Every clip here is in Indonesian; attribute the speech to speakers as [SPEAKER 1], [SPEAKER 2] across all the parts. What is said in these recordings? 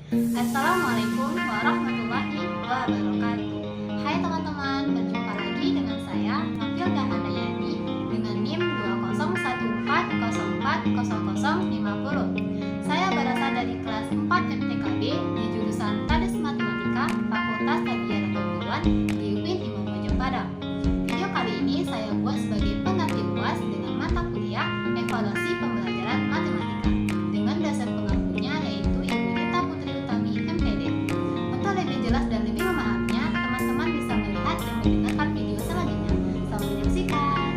[SPEAKER 1] Assalamualaikum warahmatullahi wabarakatuh. Hai teman-teman, berjumpa lagi dengan saya Nafilda Handayani dengan NIM 201404050. Saya berasal dari kelas 4 MTKB di jurusan Tades Matematika Fakultas Tarbiyah dan Keguruan di UIN Imam Bonjol Padang. Video kali ini saya buat sebagai pengganti UAS dengan mata kuliah Evaluasi Pembelajaran Matematika dengan dasar pengampunya yaitu Ibu Rita Putri Utami MPD. Untuk lebih jelas dan lebih memahaminya, teman-teman bisa melihat dan mendengarkan video selanjutnya. Selamat menyaksikan.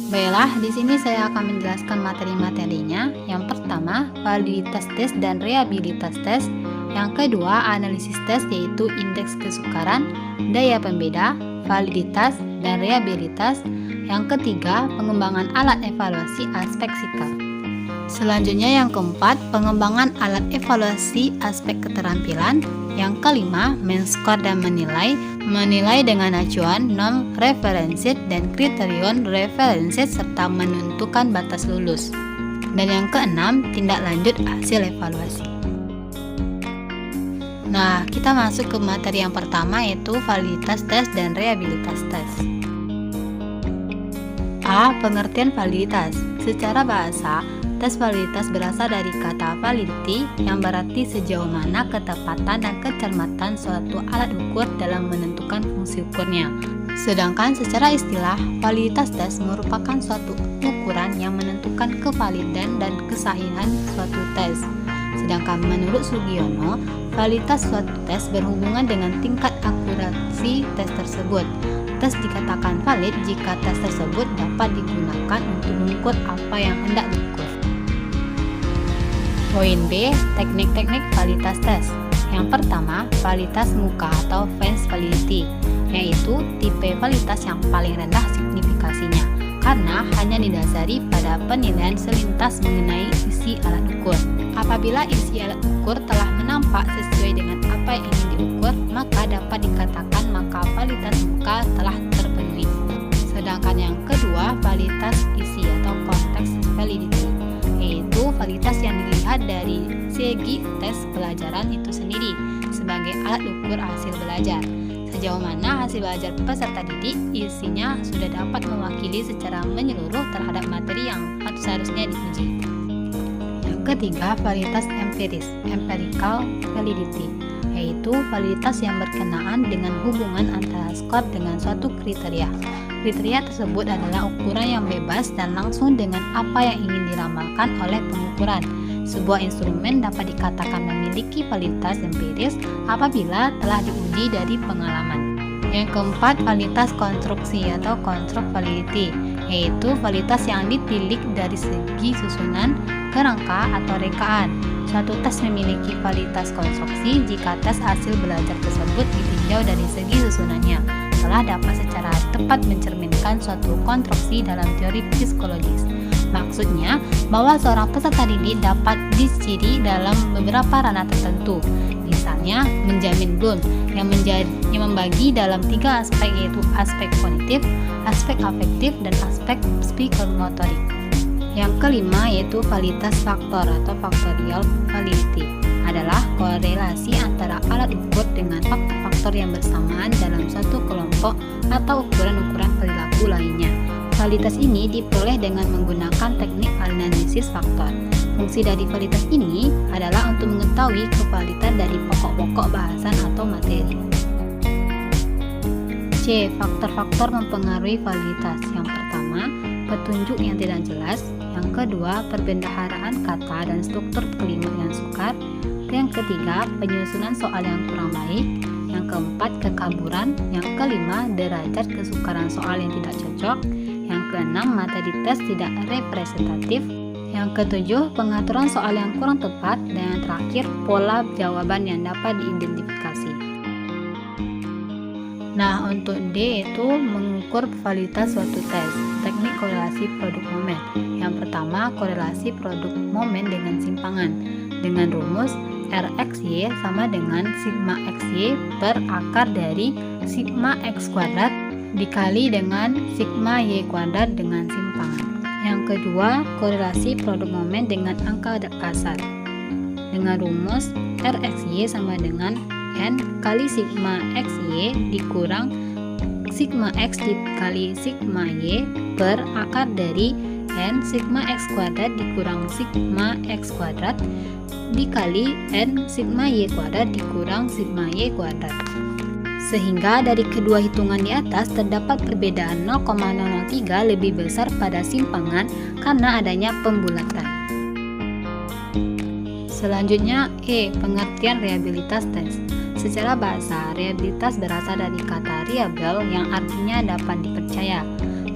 [SPEAKER 2] Baiklah, di sini saya akan menjelaskan materi-materinya. Yang pertama, validitas tes dan reliabilitas tes. Yang kedua, analisis tes yaitu indeks kesukaran, daya pembeda, validitas, dan reliabilitas. Yang ketiga, pengembangan alat evaluasi aspek sikap. Selanjutnya yang keempat, pengembangan alat evaluasi aspek keterampilan. Yang kelima, men-skor dan menilai dengan acuan norm referensi dan kriterion referensi serta menentukan batas lulus. Dan yang keenam, tindak lanjut hasil evaluasi. Nah, kita masuk ke materi yang pertama yaitu validitas tes dan reliabilitas tes. A. Pengertian validitas. Secara bahasa, tes validitas berasal dari kata validity yang berarti sejauh mana ketepatan dan kecermatan suatu alat ukur dalam menentukan fungsi ukurnya. Sedangkan secara istilah, validitas tes merupakan suatu ukuran yang menentukan kevalidan dan kesahihan suatu tes. Sedangkan menurut Sugiono, validitas suatu tes berhubungan dengan tingkat akurasi tes tersebut. Tes dikatakan valid jika tes tersebut dapat digunakan untuk mengukur apa yang hendak diukur. Poin B, teknik-teknik validitas tes. Yang pertama, validitas muka atau face validity, yaitu tipe validitas yang paling rendah signifikasinya, karena hanya didasari pada penilaian selintas mengenai isi alat ukur. Apabila isi alat ukur telah menampak sesuai dengan apa yang ingin diukur, maka dapat dikatakan maka validitas muka telah terpenuhi. Sedangkan yang kedua, validitas isi atau konteks validity, yaitu validitas yang dilihat dari segi tes pelajaran itu sendiri sebagai alat ukur hasil belajar. Sejauh mana hasil belajar peserta didik isinya sudah dapat mewakili secara menyeluruh terhadap materi yang seharusnya diuji. Yang ketiga, validitas empiris, empirical validity, yaitu validitas yang berkenaan dengan hubungan antara skor dengan suatu kriteria. Kriteria tersebut adalah ukuran yang bebas dan langsung dengan apa yang ingin diramalkan oleh pengukuran. Sebuah instrumen dapat dikatakan memiliki validitas empiris apabila telah diuji dari pengalaman. Yang keempat, validitas konstruksi atau construct validity, yaitu validitas yang ditilik dari segi susunan, kerangka, atau rekaan. Suatu tes memiliki validitas konstruksi jika tes hasil belajar tersebut ditinjau dari segi susunannya telah dapat secara tepat mencerminkan suatu konstruksi dalam teori psikologis. Maksudnya, bahwa seorang peserta didik dapat diciri dalam beberapa ranah tertentu. Misalnya, menjamin Bloom yang membagi dalam 3 aspek yaitu aspek kognitif, aspek afektif, dan aspek psikomotorik. Yang kelima yaitu validitas faktor atau factorial validity, adalah korelasi antara alat ukur dengan faktor-faktor yang bersamaan dalam suatu kelompok atau ukuran-ukuran perilaku lainnya. Validitas ini diperoleh dengan menggunakan teknik analisis faktor. Fungsi dari validitas ini adalah untuk mengetahui kevalidan dari pokok-pokok bahasan atau materi. C. Faktor-faktor mempengaruhi validitas. Yang pertama, petunjuk yang tidak jelas. Yang kedua, perbendaharaan kata dan struktur kalimat yang sukar. Yang ketiga, penyusunan soal yang kurang baik. Yang keempat, kekaburan. Yang kelima, derajat kesukaran soal yang tidak cocok. Yang keenam, materi tes tidak representatif. Yang ketujuh, pengaturan soal yang kurang tepat. Dan yang terakhir, pola jawaban yang dapat diidentifikasi. Nah, untuk D itu mengukur validitas suatu tes. Teknik korelasi produk momen. Yang pertama, korelasi produk momen dengan simpangan. Dengan rumus RXY sama dengan sigma XY per akar dari sigma X kuadrat dikali dengan sigma Y kuadrat dengan simpangan. Yang kedua, korelasi produk momen dengan angka kasar. dengan rumus RXY sama dengan N kali sigma XY dikurang sigma X dikali sigma Y per akar dari N sigma X kuadrat dikurang sigma X kuadrat dikali N sigma Y kuadrat dikurang sigma Y kuadrat. Sehingga dari kedua hitungan di atas terdapat perbedaan 0,003 lebih besar pada simpangan karena adanya pembulatan. Selanjutnya pengertian reliabilitas tes. Secara bahasa, reliabilitas berasal dari kata reliable yang artinya dapat dipercaya.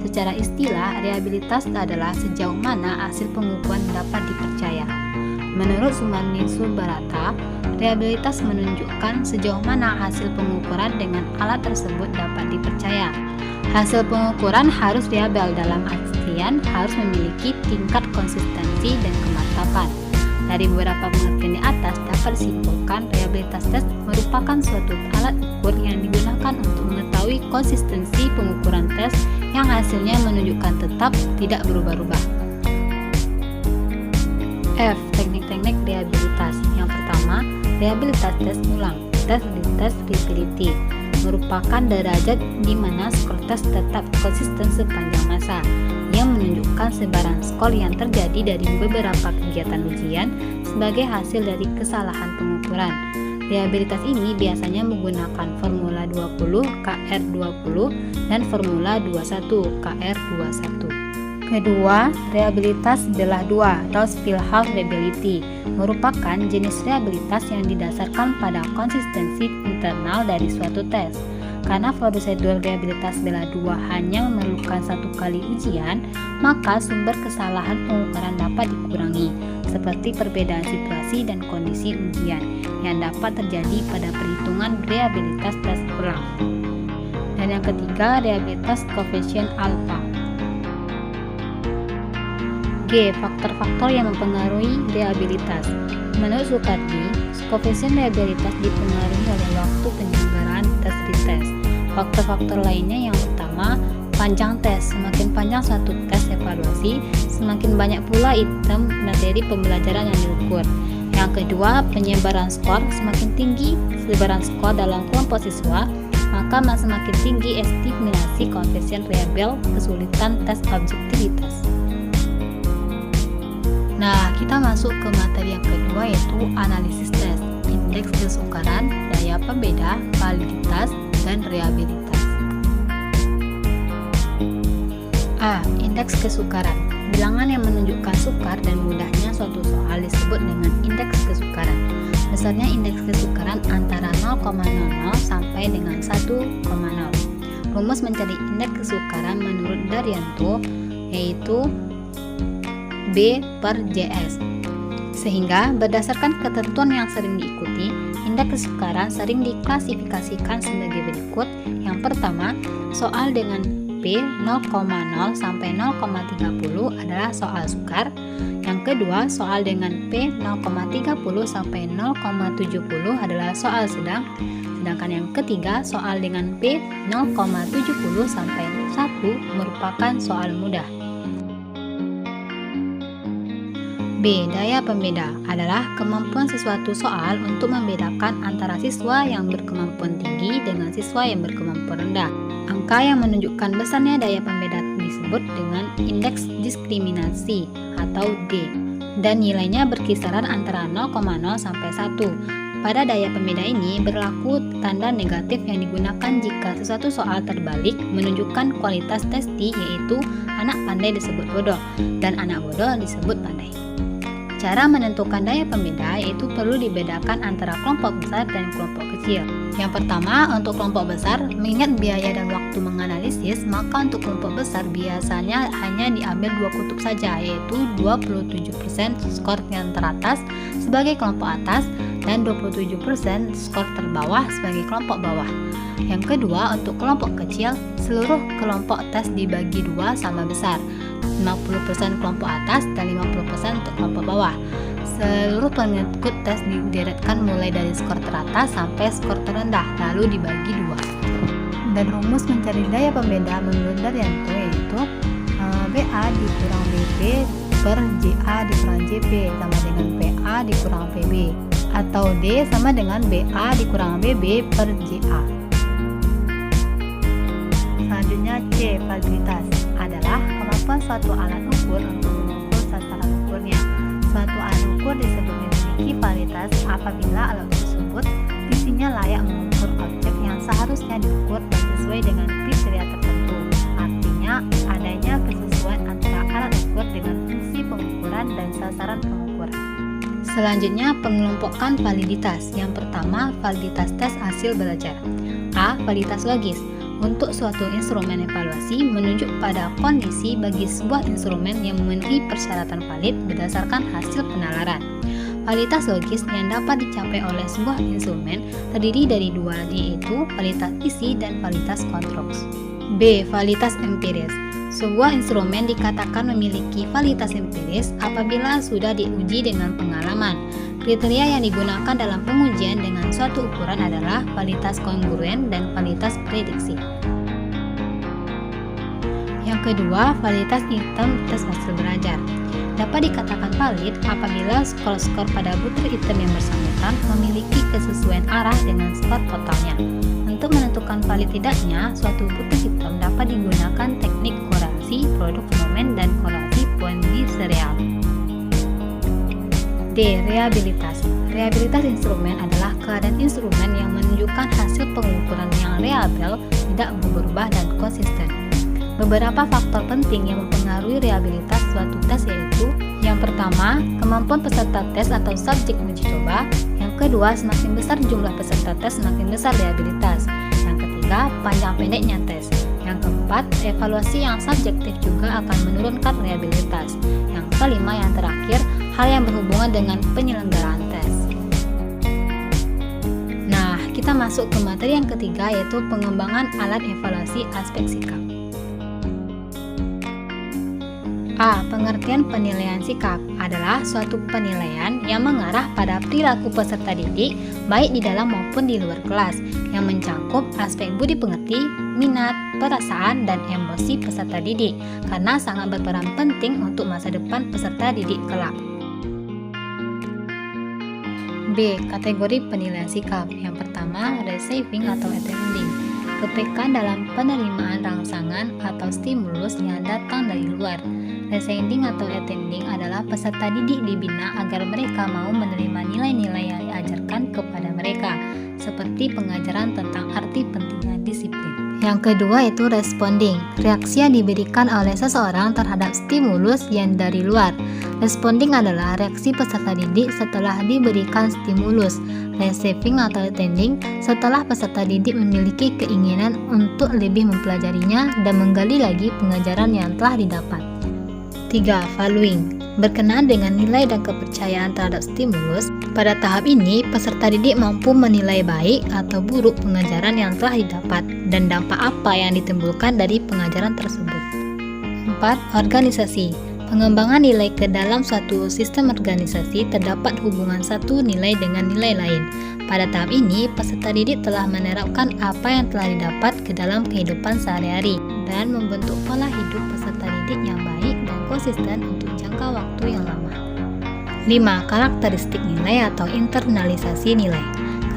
[SPEAKER 2] Secara istilah, reliabilitas adalah sejauh mana hasil pengukuran dapat dipercaya. Menurut Sumarni Subarata, reliabilitas menunjukkan sejauh mana hasil pengukuran dengan alat tersebut dapat dipercaya. Hasil pengukuran harus reliable dalam artian harus memiliki tingkat konsistensi dan kemantapan. Dari beberapa pengertian di atas dapat disimpulkan reliabilitas tes merupakan suatu alat ukur yang digunakan untuk mengetahui konsistensi pengukuran tes yang hasilnya menunjukkan tetap tidak berubah-ubah. F. Teknik-teknik reliabilitas. Yang pertama, reliabilitas tes ulang. Test reliability merupakan derajat di mana skor tes tetap konsisten sepanjang masa, yang menunjukkan sebaran skor yang terjadi dari beberapa kegiatan ujian sebagai hasil dari kesalahan pengukuran. Reliabilitas ini biasanya menggunakan formula 20 KR20 dan formula 21 KR21. Kedua, reliabilitas belah dua atau Spielhaus reliability merupakan jenis reliabilitas yang didasarkan pada konsistensi internal dari suatu tes. Karena prosedur reliabilitas belah dua hanya memerlukan satu kali ujian, maka sumber kesalahan pengukuran dapat dikurangi, seperti perbedaan situasi dan kondisi ujian yang dapat terjadi pada perhitungan reliabilitas tes ulang. Dan yang ketiga, reliabilitas koefisien alfa. G. Faktor-faktor yang mempengaruhi reliabilitas. Menurut Sukardi, koefisien reliabilitas dipengaruhi oleh waktu penyelenggaraan tes retest. Faktor-faktor lainnya yang pertama, panjang tes. Semakin panjang suatu tes evaluasi, semakin banyak pula item materi pembelajaran yang diukur. Yang kedua, penyebaran skor. Semakin tinggi sebaran skor dalam kelompok siswa, maka semakin tinggi estimasi koefisien reliable kesulitan tes objektivitas. Nah, kita masuk ke materi yang kedua, yaitu analisis tes, indeks kesukaran, daya pembeda, validitas, dan reliabilitas. A. Indeks kesukaran. Bilangan yang menunjukkan sukar dan mudahnya suatu soal disebut dengan indeks kesukaran. Besarnya indeks kesukaran antara 0,00 sampai dengan 1,0. Rumus mencari indeks kesukaran menurut Daryanto yaitu B per JS. Sehingga berdasarkan ketentuan yang sering diikuti, indeks kesukaran sering diklasifikasikan sebagai berikut. Yang pertama, soal dengan P 0,0 sampai 0,30 adalah soal sukar. Yang kedua, soal dengan P 0,30 sampai 0,70 adalah soal sedang. Sedangkan yang ketiga, soal dengan P 0,70 sampai 1 merupakan soal mudah. B. Daya pembeda adalah kemampuan sesuatu soal untuk membedakan antara siswa yang berkemampuan tinggi dengan siswa yang berkemampuan rendah. Angka yang menunjukkan besarnya daya pembeda disebut dengan indeks diskriminasi atau D, dan nilainya berkisaran antara 0,0 sampai 1. Pada daya pembeda ini berlaku tanda negatif yang digunakan jika sesuatu soal terbalik menunjukkan kualitas testi, yaitu anak pandai disebut bodoh dan anak bodoh disebut pandai. Cara menentukan daya pembeda yaitu perlu dibedakan antara kelompok besar dan kelompok kecil. Yang pertama, untuk kelompok besar, mengingat biaya dan waktu menganalisis, maka untuk kelompok besar biasanya hanya diambil 2 kutub saja, yaitu 27% skor yang teratas sebagai kelompok atas dan 27% skor terbawah sebagai kelompok bawah. Yang kedua, untuk kelompok kecil, seluruh kelompok tes dibagi 2 sama besar, 50% kelompok atas dan 50% untuk kelompok bawah. Seluruh pengikut tes dideretkan mulai dari skor teratas sampai skor terendah, lalu dibagi 2. Dan rumus mencari daya pembeda menurut Daryanto yaitu BA dikurang BP per JA dikurang JP sama dengan PA A dikurang PB, atau D sama dengan BA dikurang BB per JA. Selanjutnya C. Validitas adalah kemampuan suatu alat ukur untuk mengukur sasaran ukurnya. Suatu alat ukur disebut memiliki validitas apabila alat tersebut visinya layak mengukur objek yang seharusnya diukur dan sesuai dengan kriteria tertentu. Artinya, adanya kesesuaian antara alat ukur dengan fungsi pengukuran dan sasaran pengukuran. Selanjutnya, pengelompokan validitas. Yang pertama, validitas tes hasil belajar. A. Validitas logis. Untuk suatu instrumen evaluasi menunjuk pada kondisi bagi sebuah instrumen yang memenuhi persyaratan valid berdasarkan hasil penalaran. Validitas logis yang dapat dicapai oleh sebuah instrumen terdiri dari dua, yaitu validitas isi dan validitas kontrol. B. Validitas empiris. Sebuah instrumen dikatakan memiliki validitas empiris apabila sudah diuji dengan pengalaman. Kriteria yang digunakan dalam pengujian dengan suatu ukuran adalah validitas kongruen dan validitas prediksi. Yang kedua, validitas item tes hasil belajar. Dapat dikatakan valid apabila skor-skor pada butir item yang bersangkutan memiliki kesesuaian arah dengan skor totalnya. Untuk menentukan valid tidaknya suatu butir item dapat digunakan teknik korelasi produk fenomen dan korelasi poin di serial. D. Reliabilitas. Reliabilitas instrumen adalah keadaan instrumen yang menunjukkan hasil pengukuran yang reliable, tidak berubah dan konsisten. Beberapa faktor penting yang mempengaruhi reliabilitas suatu tes yaitu: yang pertama, kemampuan peserta tes atau subjek uji coba. Yang kedua, semakin besar jumlah peserta tes, semakin besar reliabilitas. Yang ketiga, panjang pendeknya tes. Yang keempat, evaluasi yang subjektif juga akan menurunkan reliabilitas. Yang kelima, yang terakhir, hal yang berhubungan dengan penyelenggaraan tes. Nah, kita masuk ke materi yang ketiga, yaitu pengembangan alat evaluasi aspek sikap. A. Pengertian penilaian sikap adalah suatu penilaian yang mengarah pada perilaku peserta didik baik di dalam maupun di luar kelas, yang mencangkup aspek budi pekerti, minat, perasaan, dan emosi peserta didik karena sangat berperan penting untuk masa depan peserta didik kelak. B. Kategori penilaian sikap. Yang pertama, receiving atau attending. Kepekaan dalam penerimaan rangsangan atau stimulus yang datang dari luar. Receiving atau attending adalah peserta didik dibina agar mereka mau menerima nilai-nilai yang diajarkan kepada mereka, seperti pengajaran tentang arti pentingnya disiplin. Yang kedua itu responding, reaksi yang diberikan oleh seseorang terhadap stimulus yang dari luar. Responding adalah reaksi peserta didik setelah diberikan stimulus. Receiving atau attending setelah peserta didik memiliki keinginan untuk lebih mempelajarinya dan menggali lagi pengajaran yang telah didapat. 3. Valuing. Berkenaan dengan nilai dan kepercayaan terhadap stimulus, pada tahap ini peserta didik mampu menilai baik atau buruk pengajaran yang telah didapat dan dampak apa yang ditimbulkan dari pengajaran tersebut. 4. Organisasi. Pengembangan nilai ke dalam suatu sistem organisasi terdapat hubungan satu nilai dengan nilai lain. Pada tahap ini, peserta didik telah menerapkan apa yang telah didapat ke dalam kehidupan sehari-hari dan membentuk pola hidup peserta didik yang baik dan konsisten untuk jangka waktu yang lama. 5. Karakteristik nilai atau internalisasi nilai.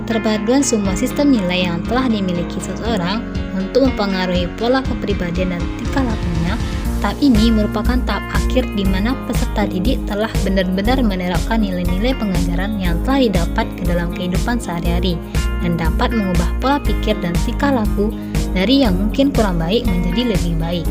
[SPEAKER 2] Keterpaduan semua sistem nilai yang telah dimiliki seseorang untuk mempengaruhi pola kepribadian dan tingkah lakunya. Tahap ini merupakan tahap akhir di mana peserta didik telah benar-benar menerapkan nilai-nilai pengajaran yang telah didapat ke dalam kehidupan sehari-hari dan dapat mengubah pola pikir dan tingkah laku dari yang mungkin kurang baik menjadi lebih baik.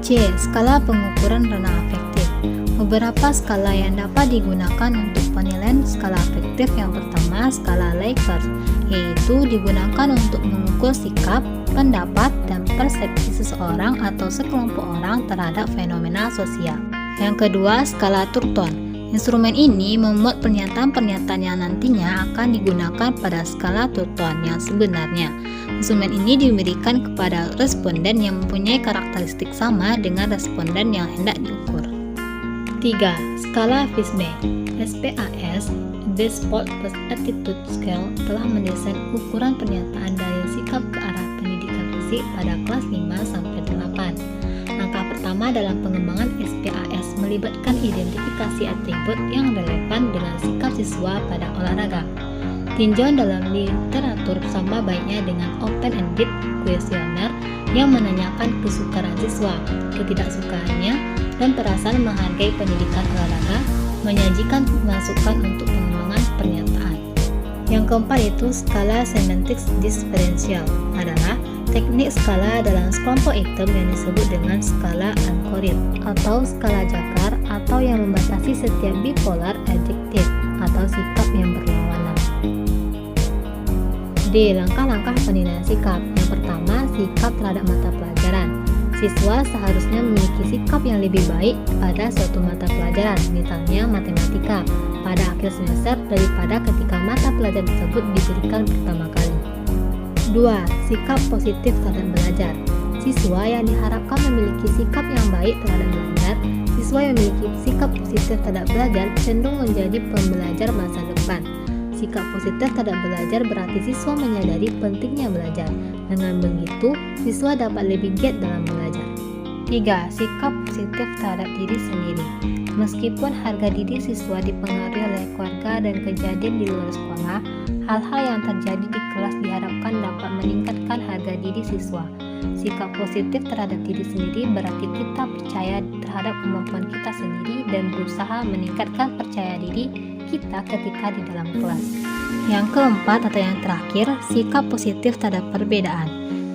[SPEAKER 2] C. Skala pengukuran renang afektif. Beberapa skala yang dapat digunakan untuk penilaian skala afektif. Yang pertama, skala Likert, yaitu digunakan untuk mengukur sikap, pendapat, dan persepsi seseorang atau sekelompok orang terhadap fenomena sosial. Yang kedua, skala Turton. Instrumen ini memuat pernyataan-pernyataan yang nantinya akan digunakan pada skala Turton yang sebenarnya. Instrumen ini diberikan kepada responden yang mempunyai karakteristik sama dengan responden yang hendak diukur. 3. Skala Fishbane. SPAS, Default Attitude Scale, telah mendesain ukuran pernyataan dari sikap ke arah pendidikan fisik pada kelas 5-8. Langkah pertama dalam pengembangan SPAS melibatkan identifikasi atribut yang relevan dengan sikap siswa pada olahraga. Tinjauan dalam literatur sama baiknya dengan open-ended kuesioner yang menanyakan kesukaan siswa, ketidaksukaannya, dan perasaan menghargai pendidikan olahraga, menyajikan masukan untuk pengembangan pernyataan. Yang keempat itu skala semantik diferensial adalah teknik skala dalam sekelompok item yang disebut dengan skala Anchoret atau skala Jakar atau yang membatasi setiap bipolar adjektif atau sikap yang berlawanan. D. Langkah-langkah penilaian sikap. Yang pertama, sikap terhadap mata pelajaran. Siswa seharusnya memiliki sikap yang lebih baik pada suatu mata pelajaran, misalnya matematika, pada akhir semester daripada ketika mata pelajaran tersebut diberikan pertama kali. 2. Sikap positif terhadap belajar. Siswa yang diharapkan memiliki sikap yang baik terhadap belajar, siswa yang memiliki sikap positif terhadap belajar cenderung menjadi pembelajar masa depan. Sikap positif terhadap belajar berarti siswa menyadari pentingnya belajar. Dengan begitu, siswa dapat lebih giat dalam belajar. 3. Sikap positif terhadap diri sendiri. Meskipun harga diri siswa dipengaruhi oleh keluarga dan kejadian di luar sekolah, hal-hal yang terjadi di kelas diharapkan dapat meningkatkan harga diri siswa. Sikap positif terhadap diri sendiri berarti kita percaya terhadap kemampuan kita sendiri dan berusaha meningkatkan percaya diri kita ketika di dalam kelas. Yang keempat atau yang terakhir, sikap positif terhadap perbedaan.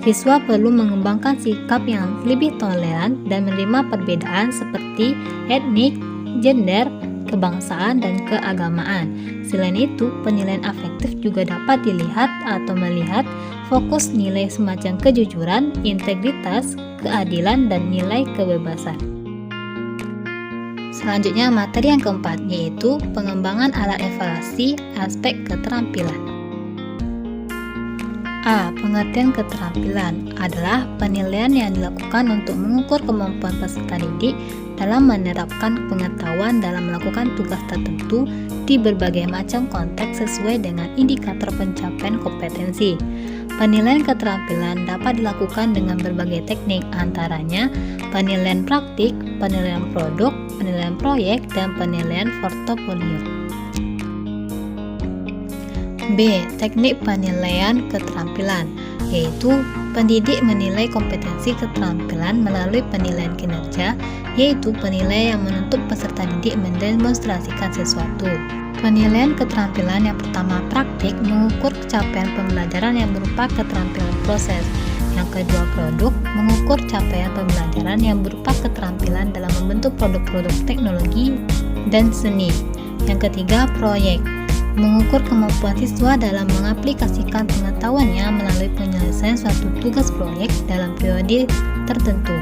[SPEAKER 2] Siswa perlu mengembangkan sikap yang lebih toleran dan menerima perbedaan seperti etnik, gender, kebangsaan, dan keagamaan. Selain itu, penilaian afektif juga dapat dilihat atau melihat fokus nilai semacam kejujuran, integritas, keadilan, dan nilai kebebasan. Selanjutnya materi yang keempat yaitu pengembangan alat evaluasi aspek keterampilan. A. Pengertian keterampilan adalah penilaian yang dilakukan untuk mengukur kemampuan peserta didik dalam menerapkan pengetahuan dalam melakukan tugas tertentu di berbagai macam konteks sesuai dengan indikator pencapaian kompetensi. Penilaian keterampilan dapat dilakukan dengan berbagai teknik, antaranya penilaian praktik, penilaian produk, penilaian proyek, dan penilaian portofolio. B. Teknik penilaian keterampilan, yaitu pendidik menilai kompetensi keterampilan melalui penilaian kinerja, yaitu penilaian yang menuntut peserta didik mendemonstrasikan sesuatu. Penilaian keterampilan yang pertama praktik mengukur capaian pembelajaran yang berupa keterampilan proses. Yang kedua produk mengukur capaian pembelajaran yang berupa keterampilan dalam membentuk produk-produk teknologi dan seni. Yang ketiga proyek mengukur kemampuan siswa dalam mengaplikasikan pengetahuannya melalui penyelesaian suatu tugas proyek dalam periode tertentu.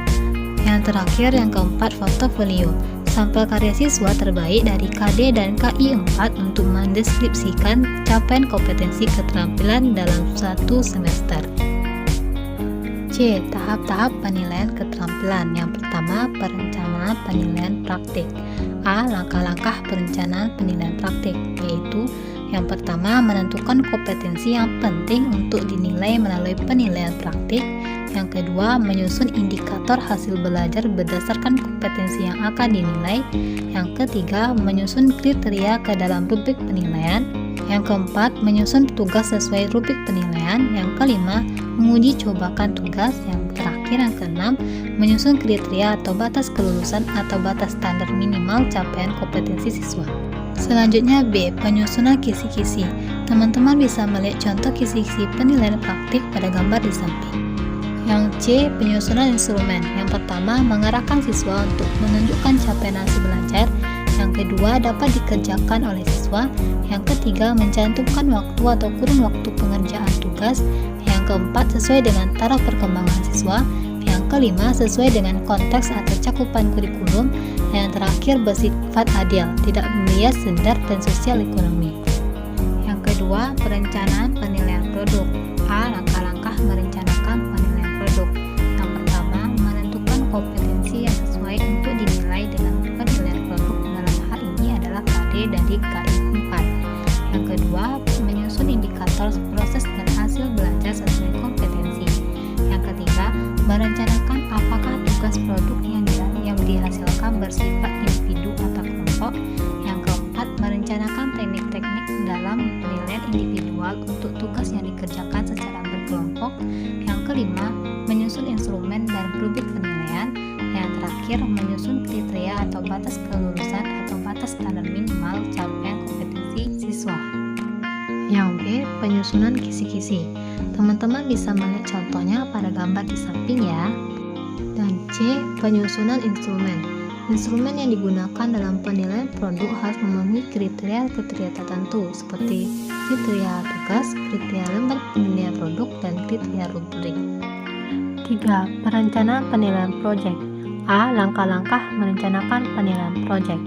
[SPEAKER 2] Yang terakhir yang keempat portofolio, sampel karya siswa terbaik dari KD dan KI 4 untuk mendeskripsikan capaian kompetensi keterampilan dalam satu semester. C. Tahap-tahap penilaian keterampilan. Yang pertama, perencanaan penilaian praktik. A. Langkah-langkah perencanaan penilaian praktik, yaitu yang pertama, menentukan kompetensi yang penting untuk dinilai melalui penilaian praktik. Yang kedua, menyusun indikator hasil belajar berdasarkan kompetensi yang akan dinilai. Yang ketiga, menyusun kriteria ke dalam rubrik penilaian. Yang keempat, menyusun tugas sesuai rubrik penilaian. Yang kelima, menguji cobakan tugas. Yang terakhir, yang keenam, menyusun kriteria atau batas kelulusan atau batas standar minimal capaian kompetensi siswa. Selanjutnya B. Penyusunan kisi-kisi. Teman-teman bisa melihat contoh kisi-kisi penilaian praktik pada gambar di samping. Yang C. Penyusunan instrumen. Yang pertama, mengarahkan siswa untuk menunjukkan capaian hasil belajar. Yang kedua, dapat dikerjakan oleh siswa. Yang ketiga, mencantumkan waktu atau kurun waktu pengerjaan tugas. Yang keempat, sesuai dengan taraf perkembangan siswa. Yang kelima, sesuai dengan konteks atau cakupan kurikulum. Yang terakhir, bersifat adil, tidak melihat gender dan sosial ekonomi. Yang kedua, perencanaan penilaian produk. A. Langkah-langkah merencanakan penilaian produk. Yang pertama, menentukan kompetensi yang sesuai untuk dinilai dengan penilaian produk. Dalam hal ini adalah KD dari KI 4. Yang kedua, menyusun indikator proses dan hasil belajar sesuai kompetensi. Yang ketiga, merencanakan apakah tugas produk yang dihasilkan bersifat individu atau kelompok. Yang keempat, merencanakan teknik-teknik dalam penilaian individual untuk tugas yang dikerjakan secara berkelompok. Yang kelima, menyusun instrumen dan rubrik penilaian. Yang terakhir, menyusun kriteria atau batas kelulusan atau batas standar minimal capaian kompetensi siswa. Yang B, penyusunan kisi-kisi. Teman-teman bisa melihat contohnya pada gambar di samping ya. Dan C, penyusunan instrumen. Instrumen yang digunakan dalam penilaian produk harus memenuhi kriteria-kriteria tertentu seperti kriteria tugas, kriteria lembar penilaian produk, dan kriteria rubrik. 3. Perencanaan penilaian proyek. A. Langkah-langkah merencanakan penilaian proyek.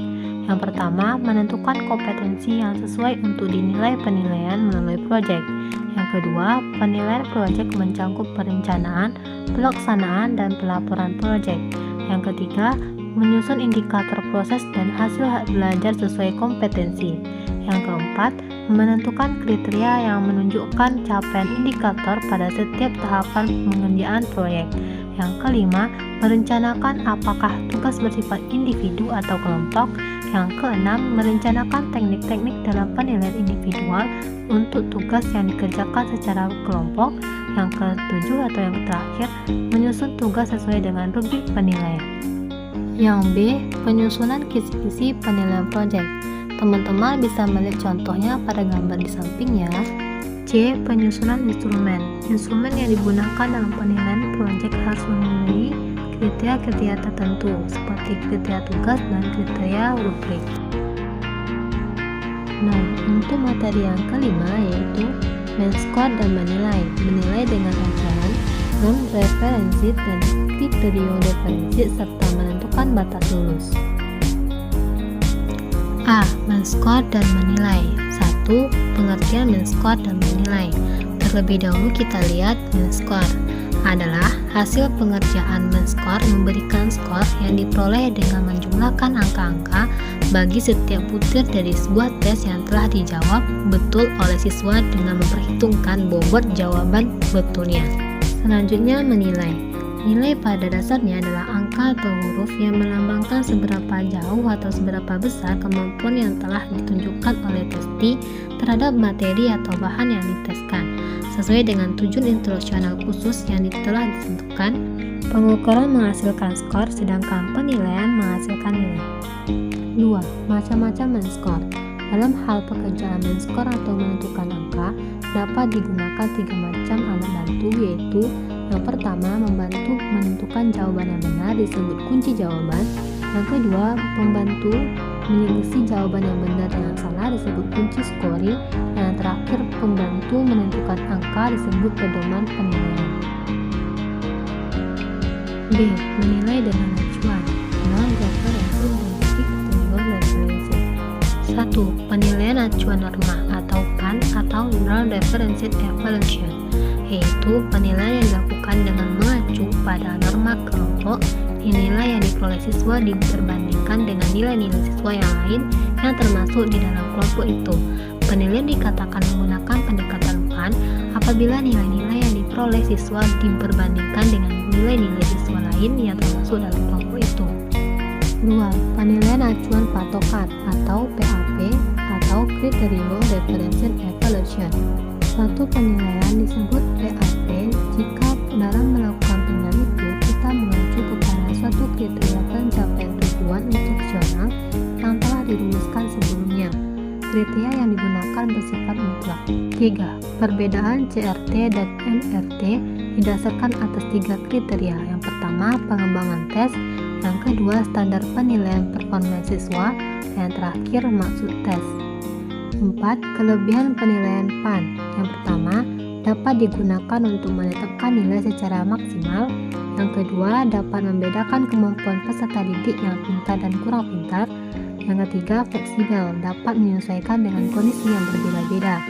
[SPEAKER 2] Yang pertama, menentukan kompetensi yang sesuai untuk dinilai penilaian melalui proyek. Yang kedua, penilaian proyek mencakup perencanaan, pelaksanaan, dan pelaporan proyek. Yang ketiga, menyusun indikator proses dan hasil belajar sesuai kompetensi. Yang keempat, menentukan kriteria yang menunjukkan capaian indikator pada setiap tahapan pengerjaan proyek. Yang kelima, merencanakan apakah tugas bersifat individu atau kelompok. Yang keenam, merencanakan teknik-teknik dalam penilaian individual untuk tugas yang dikerjakan secara kelompok. Yang ketujuh atau yang terakhir, menyusun tugas sesuai dengan rubrik penilaian. Yang B, penyusunan kisi-kisi penilaian proyek. Teman-teman bisa melihat contohnya pada gambar di samping ya. C. Penyusunan instrumen. Instrumen yang digunakan dalam penilaian proyek harus memenuhi kriteria-kriteria tertentu seperti kriteria tugas dan kriteria rubrik. Nah, untuk materi yang kelima yaitu men-score dan menilai. Menilai dengan acuan, non-referensi, dan kriteria referensi serta menentukan batas lulus. A. Men-score dan menilai. 1. Pengertian men-score dan menilai. Terlebih dahulu kita lihat men-score adalah hasil pengerjaan men-score memberikan skor yang diperoleh dengan menjumlahkan angka-angka bagi setiap butir dari sebuah tes yang telah dijawab betul oleh siswa dengan memperhitungkan bobot jawaban betulnya. Selanjutnya menilai. Nilai pada dasarnya adalah angka atau huruf yang melambangkan seberapa jauh atau seberapa besar kemampuan yang telah ditunjukkan oleh testi terhadap materi atau bahan yang diteskan, sesuai dengan tujuan instruksional khusus yang telah ditentukan. Pengukuran menghasilkan skor, sedangkan penilaian menghasilkan nilai. 2. Macam-macam men-score. Dalam hal pekerjaan men-score atau menentukan angka, dapat digunakan 3 macam alat bantu, yaitu yang pertama, membantu menentukan jawaban yang benar disebut kunci jawaban. Yang kedua, membantu menyelisih jawaban yang benar dengan salah disebut kunci scoring. Yang terakhir, pembantu menentukan angka disebut pedoman penilaian. B. Menilai dengan acuan. Non-referensi dan referensi. 1. Penilaian acuan norma atau PAN atau Non-Referenced Evaluation, yaitu penilaian yang dilakukan dengan mengacu pada norma kelompok. Nilai yang diperoleh siswa diperbandingkan dengan nilai-nilai siswa yang lain yang termasuk di dalam kelompok itu. Penilaian dikatakan menggunakan pendekatan PAN apabila nilai-nilai yang diperoleh siswa diperbandingkan dengan nilai-nilai siswa lain yang termasuk dalam kelompok itu. 2. Penilaian acuan patokan atau PAP atau Criterion Reference Evaluation. Suatu penilaian disebut PAP jika dalam melakukan penilaian itu kita mengacu kepada suatu kriteria pencapaian tujuan instruksional yang telah dirumuskan sebelumnya. Kriteria yang digunakan bersifat mutlak. 3. Perbedaan CRT dan MRT didasarkan atas 3 kriteria. Yang pertama, pengembangan tes. Yang kedua, standar penilaian performa siswa. Dan yang terakhir, maksud tes. 4. Kelebihan penilaian PAN. Yang pertama, dapat digunakan untuk menetapkan nilai secara maksimal. Yang kedua, dapat membedakan kemampuan peserta didik yang pintar dan kurang pintar. Yang ketiga, fleksibel, dapat menyesuaikan dengan kondisi yang berbeda-beda.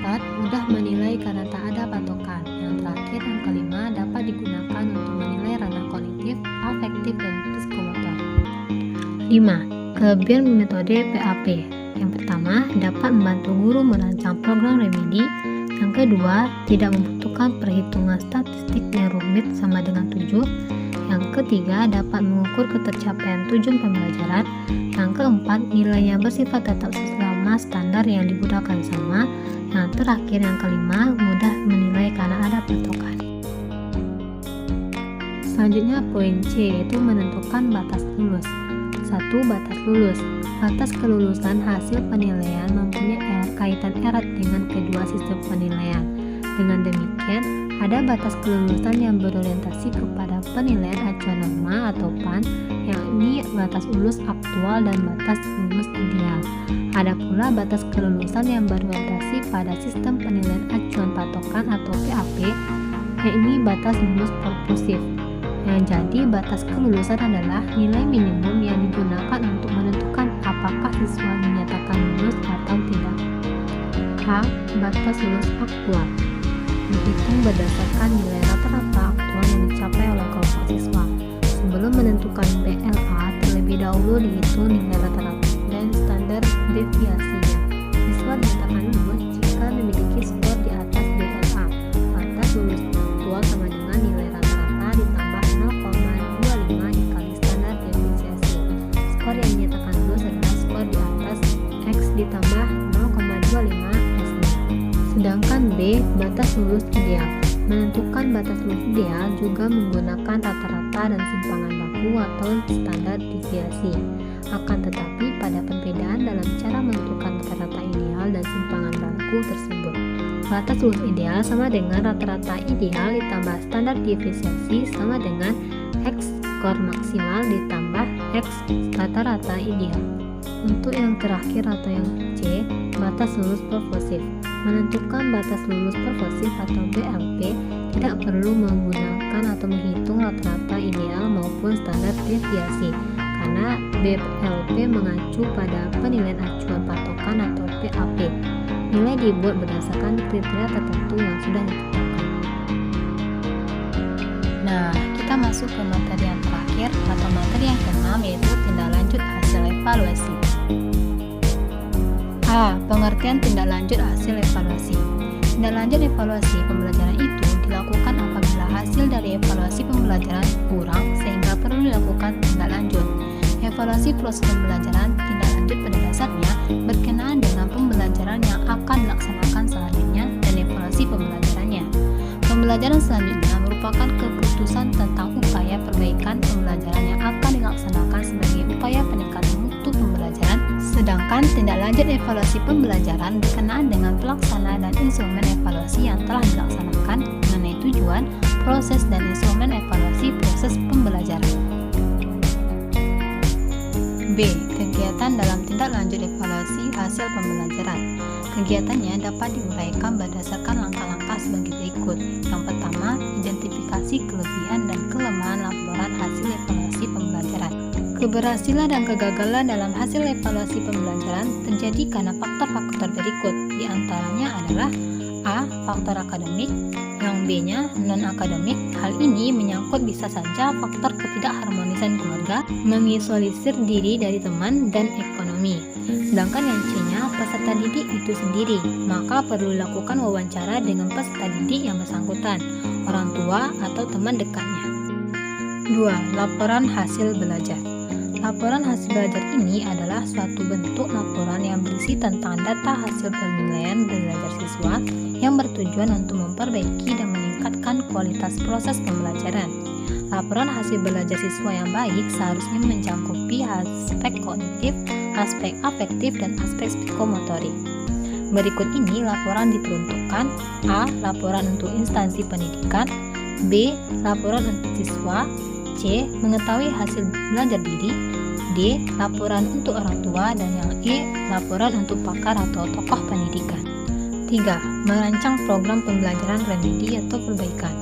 [SPEAKER 2] 4. Mudah menilai karena tak ada patokan. Yang terakhir, yang kelima, dapat digunakan untuk menilai ranah kognitif, afektif, dan psikomotor. 5. Kelebihan metode PAP. Yang pertama, dapat membantu guru merancang program remedi. Yang kedua, tidak membutuhkan perhitungan statistik yang rumit sama dengan 7. Yang ketiga, dapat mengukur ketercapaian tujuan pembelajaran. Yang keempat, nilainya bersifat tetap selama standar yang digunakan sama. Yang terakhir, yang kelima, mudah menilai karena ada patokan. Selanjutnya poin C, yaitu menentukan batas lulus. 1. Batas lulus. Batas kelulusan hasil penilaian mempunyai kaitan erat dengan kedua sistem penilaian. Dengan demikian, ada batas kelulusan yang berorientasi kepada penilaian acuan norma atau PAN, yakni batas lulus aktual dan batas lulus ideal. Ada pula batas kelulusan yang berorientasi pada sistem penilaian acuan patokan atau PAP, yakni batas lulus purposif. Yang jadi batas kelulusan adalah nilai minimum yang digunakan untuk menentukan apakah siswa dinyatakan lulus atau tidak. A. Batas lulus aktual dihitung berdasarkan nilai rata-rata aktual yang dicapai oleh kelompok siswa. Sebelum menentukan BLA, terlebih dahulu dihitung nilai rata-rata dan standar deviasinya. Siswa dinyatakan lulus jika memiliki skor di atas BLA. Batas lulus aktual sama dengan nilai rata-rata ditambah 0,25 dikali standar deviasi. Skor yang dinyatakan lulus adalah skor di atas X ditambah 0,25 Sedangkan B. Batas lulus ideal. Menentukan batas lulus ideal juga menggunakan rata-rata dan simpangan baku atau standar deviasi. Akan tetapi pada perbedaan dalam cara menentukan rata-rata ideal dan simpangan baku tersebut. Batas lulus ideal sama dengan rata-rata ideal ditambah standar deviasi sama dengan X skor maksimal ditambah X rata-rata ideal. Untuk yang terakhir atau yang C, batas lulus purposif. Menentukan batas lulus purposif atau BLP tidak perlu menggunakan atau menghitung rata-rata ideal maupun standar deviasi, karena BLP mengacu pada penilaian acuan patokan atau PAP. Nilai dibuat berdasarkan kriteria tertentu yang sudah ditetapkan. Nah, kita masuk ke materi yang terakhir atau materi yang keenam, yaitu tindak lanjut hasil evaluasi. A. Pengertian tindak lanjut hasil evaluasi. Tindak lanjut evaluasi pembelajaran itu dilakukan apabila hasil dari evaluasi pembelajaran kurang sehingga perlu dilakukan tindak lanjut. Evaluasi proses pembelajaran tindak lanjut pada dasarnya berkenaan dengan pembelajaran yang akan dilaksanakan selanjutnya dan evaluasi pembelajarannya. Pembelajaran selanjutnya merupakan keputusan tentang upaya perbaikan pembelajaran yang akan dilaksanakan sebagai upaya peningkatan mutu pembelajaran. Sedangkan tindak lanjut evaluasi pembelajaran berkenaan dengan pelaksana dan instrumen evaluasi yang telah dilaksanakan mengenai tujuan, proses, dan instrumen evaluasi proses pembelajaran. B. Kegiatan dalam tindak lanjut evaluasi hasil pembelajaran. Kegiatannya dapat diuraikan berdasarkan langkah-langkah sebagai berikut. Yang pertama, identifikasi kelebihan dan kelemahan laporan hasil evaluasi pembelajaran. Keberhasilan dan kegagalan dalam hasil evaluasi pembelajaran terjadi karena faktor-faktor berikut. Di antaranya adalah A. Faktor akademik, yang B-nya non-akademik. Hal ini menyangkut bisa saja faktor ketidakharmonisan keluarga, mengisolisir diri dari teman, dan ekonomi. Sedangkan yang C-nya peserta didik itu sendiri, maka perlu dilakukan wawancara dengan peserta didik yang bersangkutan, orang tua, atau teman dekatnya. 2. Laporan hasil belajar. Laporan hasil belajar ini adalah suatu bentuk laporan yang berisi tentang data hasil penilaian belajar siswa yang bertujuan untuk memperbaiki dan meningkatkan kualitas proses pembelajaran. Laporan hasil belajar siswa yang baik seharusnya mencakupi aspek kognitif, aspek afektif, dan aspek psikomotorik. Berikut ini laporan diperuntukkan: A. Laporan untuk instansi pendidikan, B. Laporan untuk siswa, C. Mengetahui hasil belajar diri, D. Laporan untuk orang tua, dan yang E. Laporan untuk pakar atau tokoh pendidikan. 3. Merancang program pembelajaran remedi atau perbaikan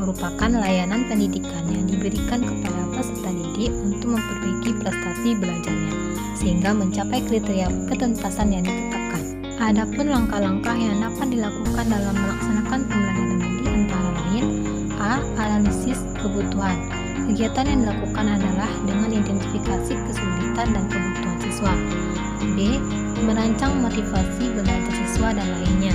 [SPEAKER 2] merupakan layanan pendidikan yang diberikan kepada peserta didik untuk memperbaiki prestasi belajarnya sehingga mencapai kriteria ketuntasan yang ditetapkan. Adapun langkah-langkah yang dapat dilakukan dalam melaksanakan pembelajaran remedi antara lain: A. Analisis kebutuhan. Kegiatan yang dilakukan adalah dengan identifikasi kesulitan dan kebutuhan siswa. B. Merancang motivasi belajar siswa dan lainnya.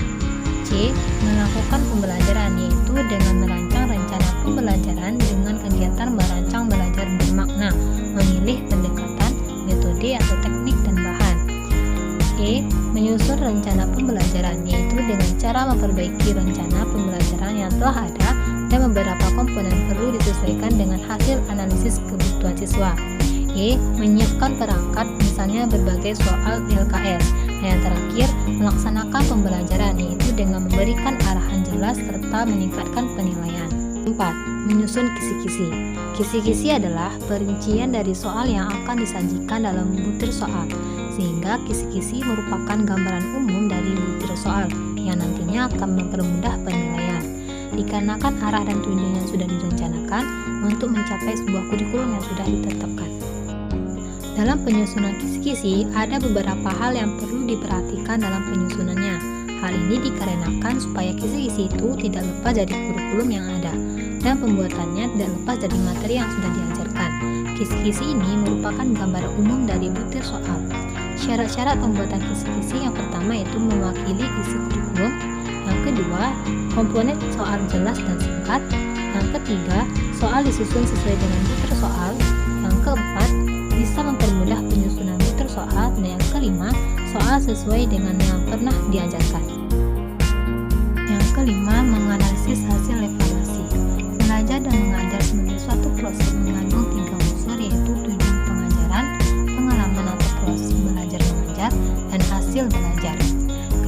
[SPEAKER 2] C. Melakukan pembelajaran, yaitu dengan merancang rencana pembelajaran dengan kegiatan merancang belajar bermakna, memilih pendekatan, metode atau teknik dan bahan. E. Menyusun rencana pembelajaran, yaitu dengan cara memperbaiki rencana pembelajaran yang telah ada dan beberapa komponen perlu disesuaikan dengan hasil analisis kebutuhan siswa. E. Menyiapkan perangkat, misalnya berbagai soal LKS. Dan yang terakhir, melaksanakan pembelajaran, yaitu dengan memberikan arahan jelas serta meningkatkan penilaian. 4. Menyusun kisi-kisi. Kisi-kisi adalah perincian dari soal yang akan disajikan dalam butir soal, sehingga kisi-kisi merupakan gambaran umum dari butir soal yang nantinya akan mempermudah penilaian. Dikarenakan arah dan tujuan yang sudah direncanakan untuk mencapai sebuah kurikulum yang sudah ditetapkan. Dalam penyusunan kisi-kisi, ada beberapa hal yang perlu diperhatikan dalam penyusunannya. Hal ini dikarenakan supaya kisi-kisi itu tidak lepas dari kurikulum yang ada, dan pembuatannya tidak lepas dari materi yang sudah diajarkan. Kisi-kisi ini merupakan gambaran umum dari butir soal. Syarat-syarat pembuatan kisi-kisi yang pertama yaitu mewakili isi kurikulum. Yang kedua, komponen soal jelas dan singkat. Yang ketiga, soal disusun sesuai dengan butir soal. Yang keempat, bisa mempermudah penyusunan butir soal. Dan yang kelima, soal sesuai dengan yang pernah diajarkan. Yang kelima, menganalisis hasil evaluasi. Belajar dan mengajar sebagai suatu proses mengandung 3 unsur, yaitu tujuan pengajaran, pengalaman atau proses belajar mengajar, dan hasil belajar.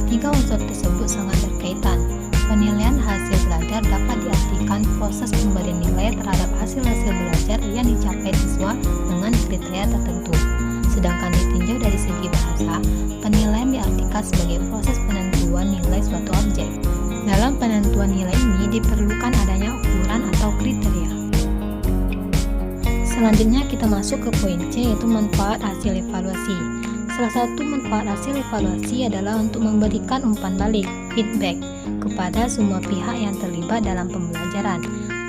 [SPEAKER 2] Ketiga unsur tersebut sangat berkaitan. Penilaian hasil belajar dapat diartikan proses pemberian nilai terhadap hasil-hasil belajar yang dicapai siswa dengan kriteria tertentu. Sedangkan ditinjau dari segi bahasa, penilaian diartikan sebagai proses penentuan nilai suatu objek. Dalam penentuan nilai ini diperlukan adanya ukuran atau kriteria. Selanjutnya kita masuk ke poin C, yaitu manfaat hasil evaluasi. Salah satu manfaat hasil evaluasi adalah untuk memberikan umpan balik, feedback, kepada semua pihak yang terlibat dalam pembelajaran,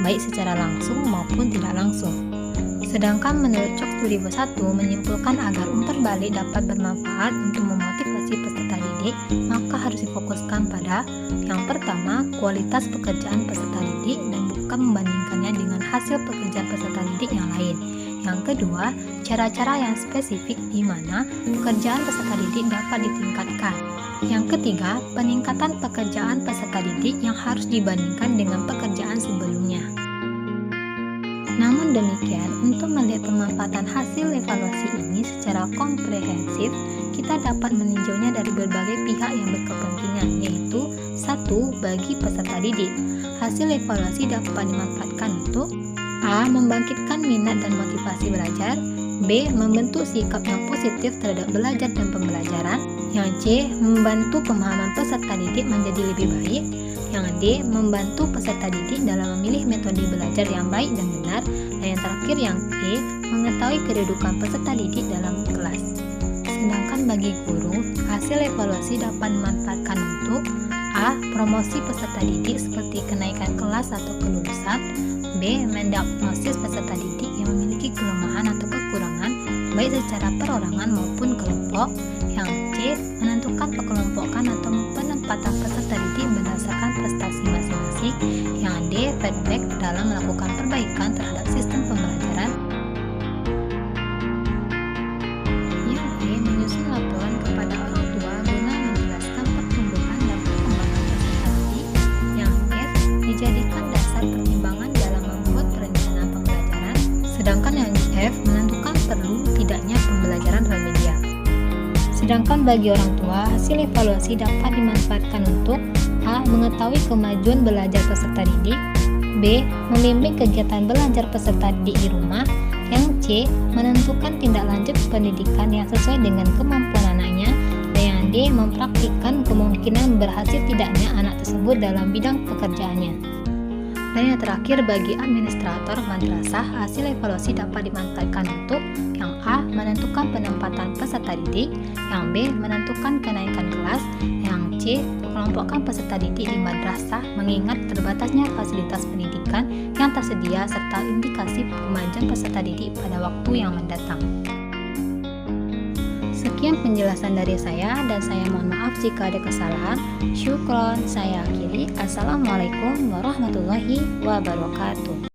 [SPEAKER 2] baik secara langsung maupun tidak langsung. Sedangkan menurut Cok Studi 1 menyimpulkan agar umpan balik dapat bermanfaat untuk memotivasi peserta didik, maka harus difokuskan pada yang pertama, kualitas pekerjaan peserta didik dan bukan membandingkannya dengan hasil pekerjaan peserta didik yang lain. Yang kedua, cara-cara yang spesifik di mana pekerjaan peserta didik dapat ditingkatkan. Yang ketiga, peningkatan pekerjaan peserta didik yang harus dibandingkan dengan pekerjaan sebelumnya. Namun demikian, untuk melihat pemanfaatan hasil evaluasi ini secara komprehensif, kita dapat meninjaunya dari berbagai pihak yang berkepentingan, yaitu 1. Bagi peserta didik. Hasil evaluasi dapat dimanfaatkan untuk A. Membangkitkan minat dan motivasi belajar. B. Membentuk sikap yang positif terhadap belajar dan pembelajaran. Yang C. Membantu pemahaman peserta didik menjadi lebih baik. Yang D. Membantu peserta didik dalam memilih metode belajar yang baik dan benar. Dan yang terakhir yang E. Mengetahui kedudukan peserta didik dalam kelas. Sedangkan bagi guru, hasil evaluasi dapat dimanfaatkan untuk A. Promosi peserta didik seperti kenaikan kelas atau kelulusan. B. Mendiagnosis peserta didik yang memiliki kelemahan atau kekurangan baik secara perorangan maupun kelompok. Yang C. Menentukan pengelompokan atau penempatan peserta didik berdasarkan prestasi masing-masing. Yang D. Feedback dalam melakukan perbaikan terhadap sistem pembelajaran. Yang E. Menyusun laporan kepada orang tua guna menjelaskan pertumbuhan dan perkembangan peserta didik. Yang F. Dijadikan dasar pertimbangan dalam membuat perencanaan pembelajaran. Sedangkan yang F. Menentukan perlu tidaknya pembelajaran remedial. Sedangkan bagi orang tua, hasil evaluasi dapat dimanfaatkan untuk A. Mengetahui kemajuan belajar peserta didik. B. Membimbing kegiatan belajar peserta didik di rumah. Yang C. Menentukan tindak lanjut pendidikan yang sesuai dengan kemampuan anaknya. Dan yang D. Mempraktikkan kemungkinan berhasil tidaknya anak tersebut dalam bidang pekerjaannya. Dan yang terakhir bagi administrator madrasah, hasil evaluasi dapat dimanfaatkan untuk yang A. Menentukan penempatan peserta didik. Yang B. Menentukan kenaikan kelas. Yang C. Mengelompokkan peserta didik di madrasah mengingat terbatasnya fasilitas pendidikan yang tersedia serta indikasi kemajuan peserta didik pada waktu yang mendatang. Sekian penjelasan dari saya dan saya mohon maaf jika ada kesalahan. Syukron, saya akhiri. Assalamualaikum warahmatullahi wabarakatuh.